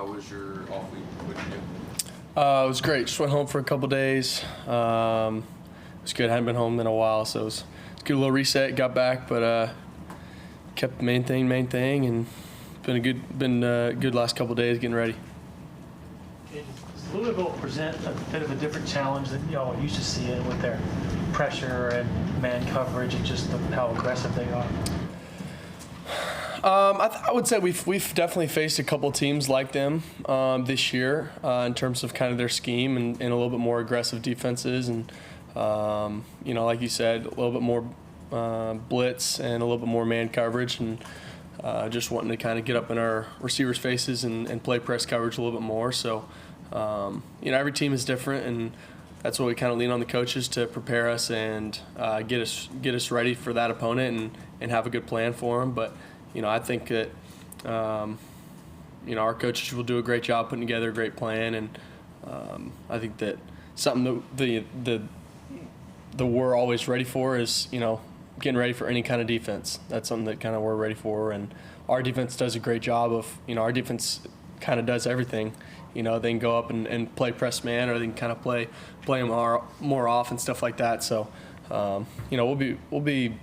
How was your off week? What did you do? It was great. Just went home for a couple days. It was good. I hadn't been home in a while, so it was a good little reset. Got back, but kept the main thing, and been a good last couple days getting ready. Does Louisville present a bit of a different challenge than y'all used to see it with their pressure and man coverage and just how aggressive they are? I would say we've definitely faced a couple teams like them this year in terms of kind of their scheme and a little bit more aggressive defenses and like you said, a little bit more blitz and a little bit more man coverage and just wanting to kind of get up in our receivers' faces and play press coverage a little bit more. So every team is different, and that's what we kind of lean on the coaches to prepare us and get us ready for that opponent and have a good plan for them. But I think that, our coaches will do a great job putting together a great plan, and I think that something that we're always ready for is, getting ready for any kind of defense. That's something that kind of we're ready for, and our defense does a great job of, our defense kind of does everything. They can go up and play press man, or they can kind of play them more off and stuff like that. So, we'll be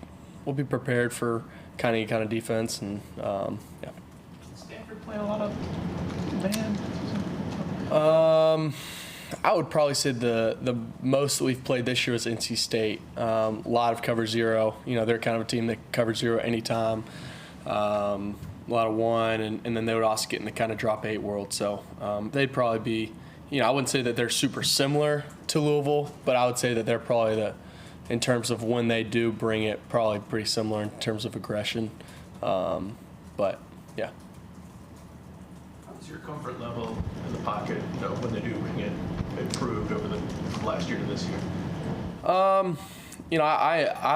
prepared for kind of defense, and yeah. Can Stanford play a lot of man? I would probably say the most that we've played this year was NC State. A lot of cover zero. They're kind of a team that covers zero anytime. A lot of one, and then they would also get in the kind of drop 8 world. So they'd probably be, I wouldn't say that they're super similar to Louisville, but I would say that they're probably in terms of when they do bring it, probably pretty similar in terms of aggression. But, yeah. How's your comfort level in the pocket when they do bring it improved over the last year to this year? I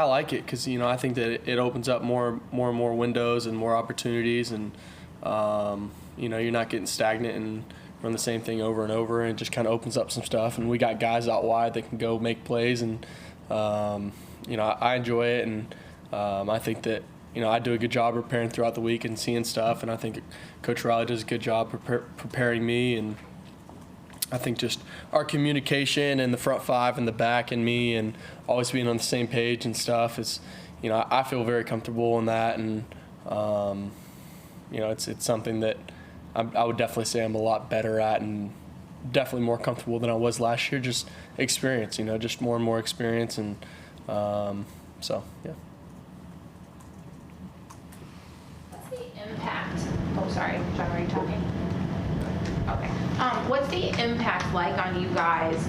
like it because, I think that it opens up more and more windows and more opportunities, and, you're not getting stagnant and run the same thing over and over, and it just kind of opens up some stuff. And we got guys out wide that can go make plays, and, I enjoy it, and I think that, I do a good job preparing throughout the week and seeing stuff, and I think Coach Riley does a good job preparing me, and I think just our communication and the front five and the back and me and always being on the same page and stuff is, I feel very comfortable in that, and, it's something that I would definitely say I'm a lot better at and definitely more comfortable than I was last year. Just experience, just more and more experience, and so, yeah. What's the impact? Oh, sorry, John, are you talking? Okay. What's the impact like on you guys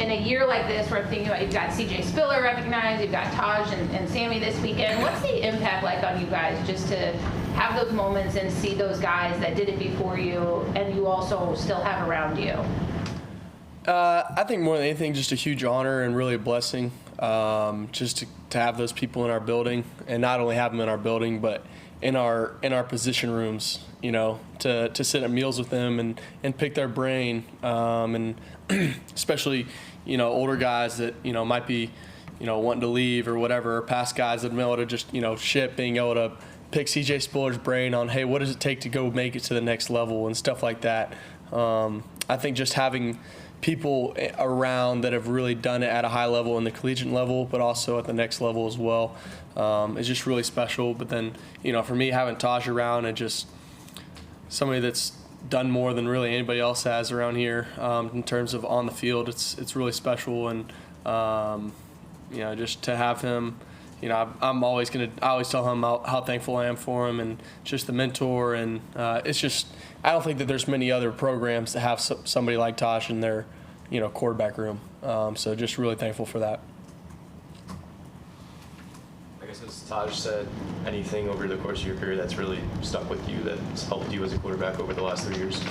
in a year like this? Where I'm thinking about, you've got CJ Spiller recognized, you've got Tajh and Sammy this weekend. What's the impact like on you guys just to have those moments and see those guys that did it before you and you also still have around you? I think more than anything, just a huge honor and really a blessing, just to have those people in our building, and not only have them in our building, but in our position rooms, to sit at meals with them and pick their brain, and especially, older guys that, might be, wanting to leave or whatever, or past guys that have been able to just, ship, being able to pick CJ Spiller's brain on, hey, what does it take to go make it to the next level and stuff like that. I think just having people around that have really done it at a high level in the collegiate level, but also at the next level as well, is just really special. But then, for me, having Tajh around and just somebody that's done more than really anybody else has around here, in terms of on the field, it's really special. And, just to have him, I always tell him how thankful I am for him, and just the mentor. And it's just, I don't think that there's many other programs that have somebody like Tajh in their, quarterback room. So just really thankful for that. I guess, as Tajh said, anything over the course of your career that's really stuck with you, that's helped you as a quarterback over the last 3 years?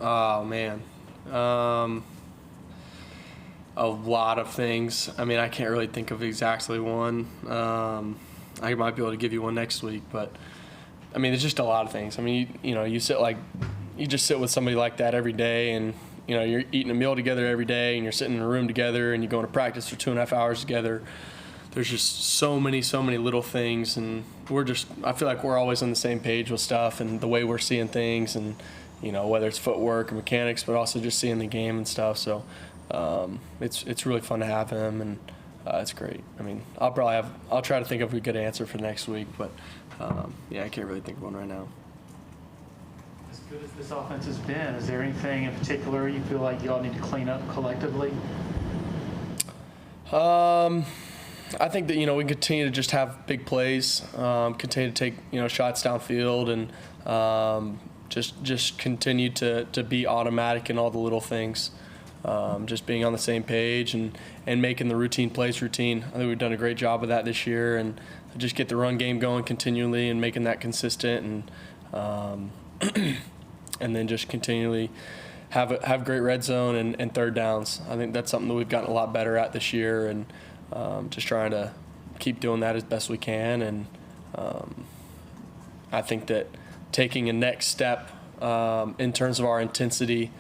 Oh, man. A lot of things. I mean, I can't really think of exactly one. I might be able to give you one next week, but I mean, there's just a lot of things. I mean, you just sit with somebody like that every day, and you're eating a meal together every day, and you're sitting in a room together, and you're going to practice for 2.5 hours together. There's just so many little things, and I feel like we're always on the same page with stuff and the way we're seeing things, and whether it's footwork or mechanics, but also just seeing the game and stuff. So it's really fun to have him, and it's great. I mean, I'll try to think of a good answer for next week, but I can't really think of one right now. As good as this offense has been, is there anything in particular you feel like y'all need to clean up collectively? I think that, we continue to just have big plays, continue to take, shots downfield, and just continue to be automatic in all the little things. Just being on the same page and making the routine plays routine. I think we've done a great job of that this year, and just get the run game going continually and making that consistent, and and then just continually have great red zone and third downs. I think that's something that we've gotten a lot better at this year, and just trying to keep doing that as best we can. And I think that taking a next step in terms of our intensity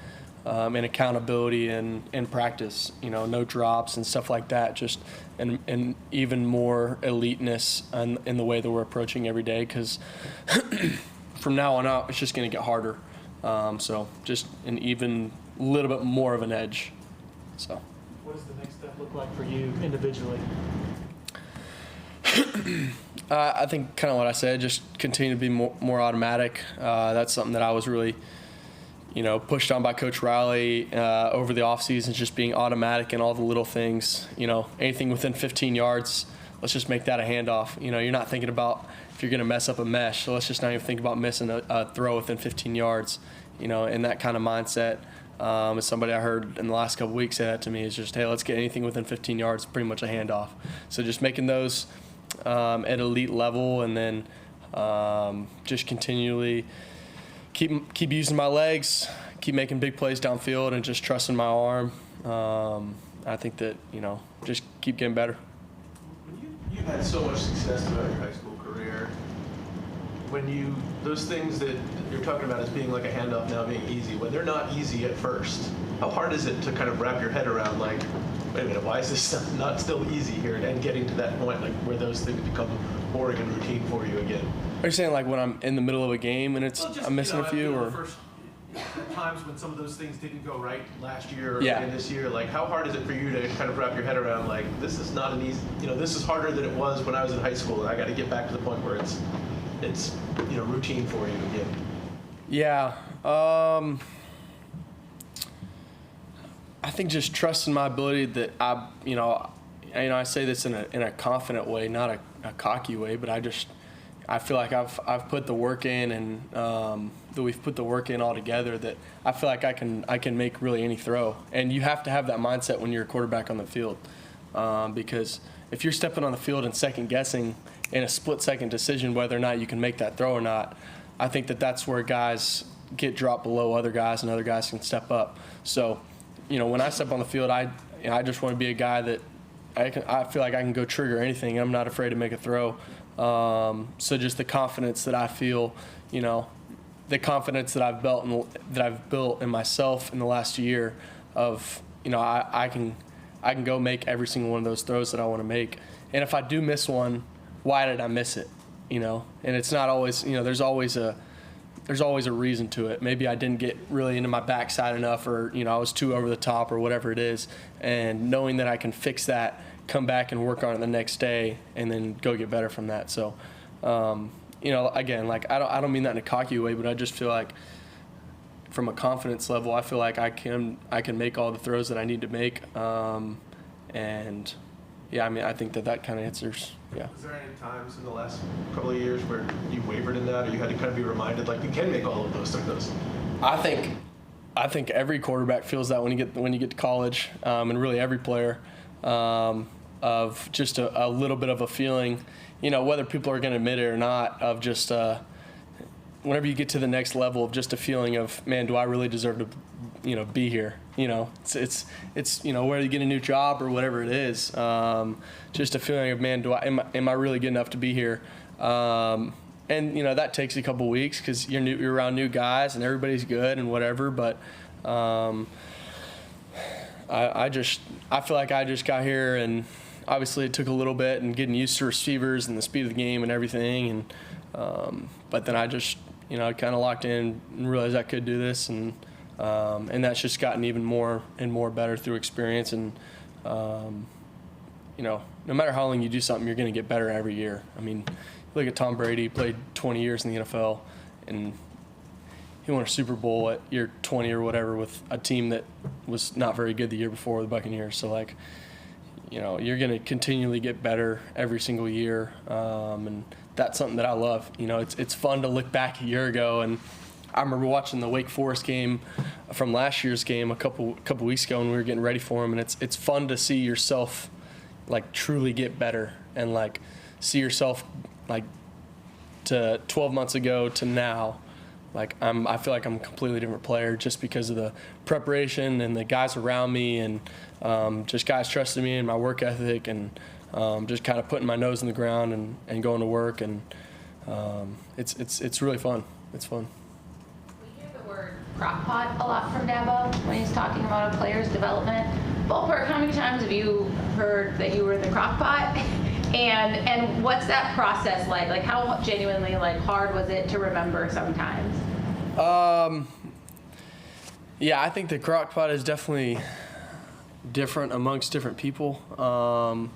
and accountability and practice, no drops and stuff like that, just and even more eliteness in the way that we're approaching every day, because from now on out, it's just going to get harder. So just an even little bit more of an edge. So. What does the next step look like for you individually? I think kind of what I said, just continue to be more automatic. That's something that I was really, pushed on by Coach Riley over the offseason, just being automatic in all the little things. Anything within 15 yards, let's just make that a handoff. You're not thinking about if you're going to mess up a mesh, so let's just not even think about missing a throw within 15 yards. In that kind of mindset. As somebody I heard in the last couple weeks say that to me, is just, hey, let's get anything within 15 yards, pretty much a handoff. So just making those at elite level, and then just continually keep using my legs, keep making big plays downfield, and just trusting my arm. I think that, just keep getting better. You've had so much success throughout your high school career. Those things that you're talking about as being like a handoff now being easy, when they're not easy at first, how hard is it to kind of wrap your head around, like, wait a minute, why is this stuff not still easy here, and getting to that point, like, where those things become boring and routine for you again? Are you saying like when I'm in the middle of a game and I'm missing a few, or? First, times when some of those things didn't go right last year or Yeah. this year, like, how hard is it for you to kind of wrap your head around, like, this is not an easy, this is harder than it was when I was in high school, and I got to get back to the point where it's routine for you again? Yeah. I think just trusting my ability that I say this in a confident way, not a cocky way, but I feel like I've put the work in, and that we've put the work in all together, that I feel like I can make really any throw. And you have to have that mindset when you're a quarterback on the field, because if you're stepping on the field and second guessing in a split-second decision whether or not you can make that throw or not, I think that's where guys get dropped below other guys and other guys can step up. So, when I step on the field, I just want to be a guy that I feel like I can go trigger anything. I'm not afraid to make a throw. So just the confidence that I feel, the confidence that I've built in myself in the last year of, I can go make every single one of those throws that I want to make. And if I do miss one, why did I miss it? And it's not always, there's always a reason to it. Maybe I didn't get really into my backside enough, or, I was too over the top, or whatever it is. And knowing that I can fix that, come back and work on it the next day, and then go get better from that. So, again, like, I don't mean that in a cocky way, but I just feel like from a confidence level, I feel like I can make all the throws that I need to make. And yeah, I think that kind of answers. Yeah. Was there any times in the last couple of years where you wavered in that, or you had to kind of be reminded, like, you can make all of those throws? I think every quarterback feels that when you get to college, and really every player, of just a little bit of a feeling, whether people are going to admit it or not, of just whenever you get to the next level, of just a feeling of, man, do I really deserve to, be here? It's whether you get a new job or whatever it is, just a feeling of, man, am I really good enough to be here? And that takes a couple weeks, because you're around new guys and everybody's good and whatever. But I feel like I just got here, and obviously it took a little bit, and getting used to receivers and the speed of the game and everything. And but then I just I kind of locked in and realized I could do this, and that's just gotten even more and more better through experience. And no matter how long you do something, you're going to get better every year. I mean, look at Tom Brady, played 20 years in the NFL, and he won a Super Bowl at year 20 or whatever with a team that was not very good the year before, the Buccaneers. So, you're going to continually get better every single year, and that's something that I love. It's fun to look back a year ago, and I remember watching the Wake Forest game from last year's game a couple weeks ago, and we were getting ready for them, and it's fun to see yourself truly get better and see yourself to 12 months ago to now. I feel like I'm a completely different player just because of the preparation and the guys around me, and just guys trusting me and my work ethic, and just kind of putting my nose in the ground and going to work, and it's really fun. It's fun. We hear the word Crockpot a lot from Dabo when he's talking about a player's development. Ballpark, how many times have you heard that you were in the Crockpot? And what's that process like? How genuinely hard was it to remember sometimes? Yeah, I think the Crockpot is definitely different amongst different people. I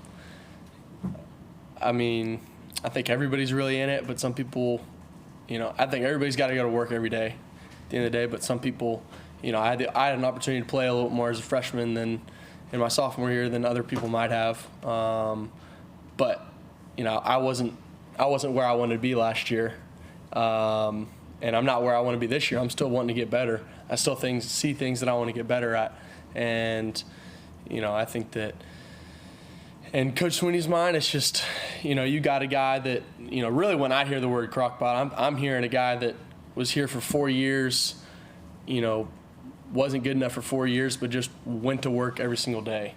think everybody's really in it, but some people, I think everybody's got to go to work every day at the end of the day, but some people, I had an opportunity to play a little more as a freshman than in my sophomore year than other people might have. But I wasn't where I wanted to be last year, and I'm not where I want to be this year. I'm still wanting to get better. I still see things that I want to get better at, and I think that in Coach Sweeney's mind, it's just you got a guy that really when I hear the word Crockpot, I'm hearing a guy that was here for 4 years, wasn't good enough for 4 years, but just went to work every single day,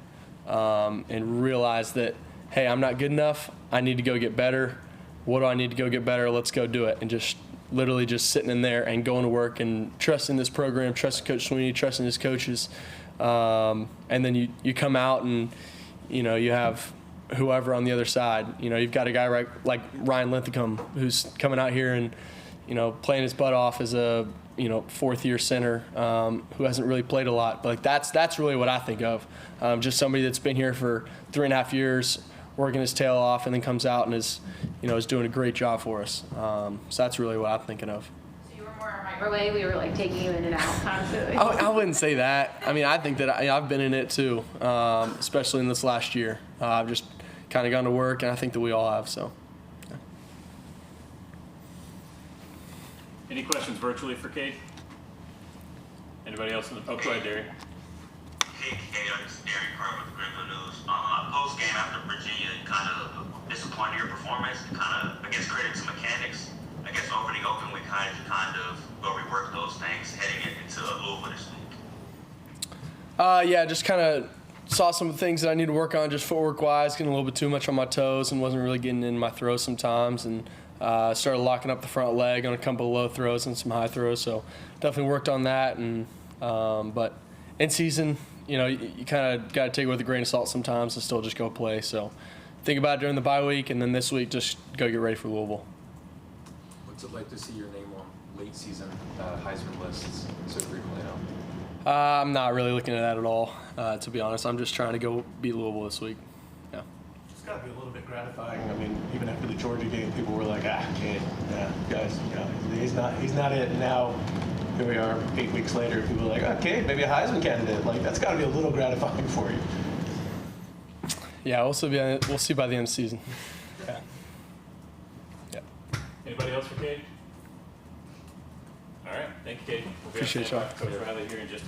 and realized that, hey, I'm not good enough. I need to go get better. What do I need to go get better? Let's go do it. And just literally just sitting in there and going to work and trusting this program, trusting Coach Sweeney, trusting his coaches. And then you come out and, you have whoever on the other side. You've got a guy like Ryan Linthicum who's coming out here and, playing his butt off as a, fourth-year center who hasn't really played a lot. But that's really what I think of. Just somebody that's been here for 3.5 years, working his tail off, and then comes out and is doing a great job for us. So that's really what I'm thinking of. So you were more a microwave. We were taking you in and out constantly. I wouldn't say that. I think that I've been in it too, especially in this last year. I've just kind of gone to work, and I think that we all have. So. Yeah. Any questions virtually for Cade? Anybody else in the? Oh, go ahead, Derry. Hey, this is Derek Carr with the Greenville News. Post game after Virginia, kind of disappointed your performance. Kind of, I guess, credit to mechanics. I guess opening open, we kind of go rework those things heading into Louisville this week. Yeah, just kind of saw some of the things that I need to work on, just footwork wise, getting a little bit too much on my toes and wasn't really getting in my throws sometimes, and started locking up the front leg on a couple of low throws and some high throws. So definitely worked on that, and but in season, you kind of got to take it with a grain of salt sometimes and still just go play. So think about it during the bye week, and then this week just go get ready for Louisville. What's it like to see your name on late season Heisman lists so frequently now? I'm not really looking at that at all, to be honest. I'm just trying to go beat Louisville this week. Yeah. It's got to be a little bit gratifying. Even after the Georgia game, people were like, Cade, yeah, guys, he's not it. And now here we are 8 weeks later, people are like, okay, maybe a Heisman candidate. That's got to be a little gratifying for you. Yeah, we'll see by the end of the season. Yeah. Yeah. Anybody else for Cade? All right, thank you, Cade. We'll be Appreciate y'all. Coach Riley here in just a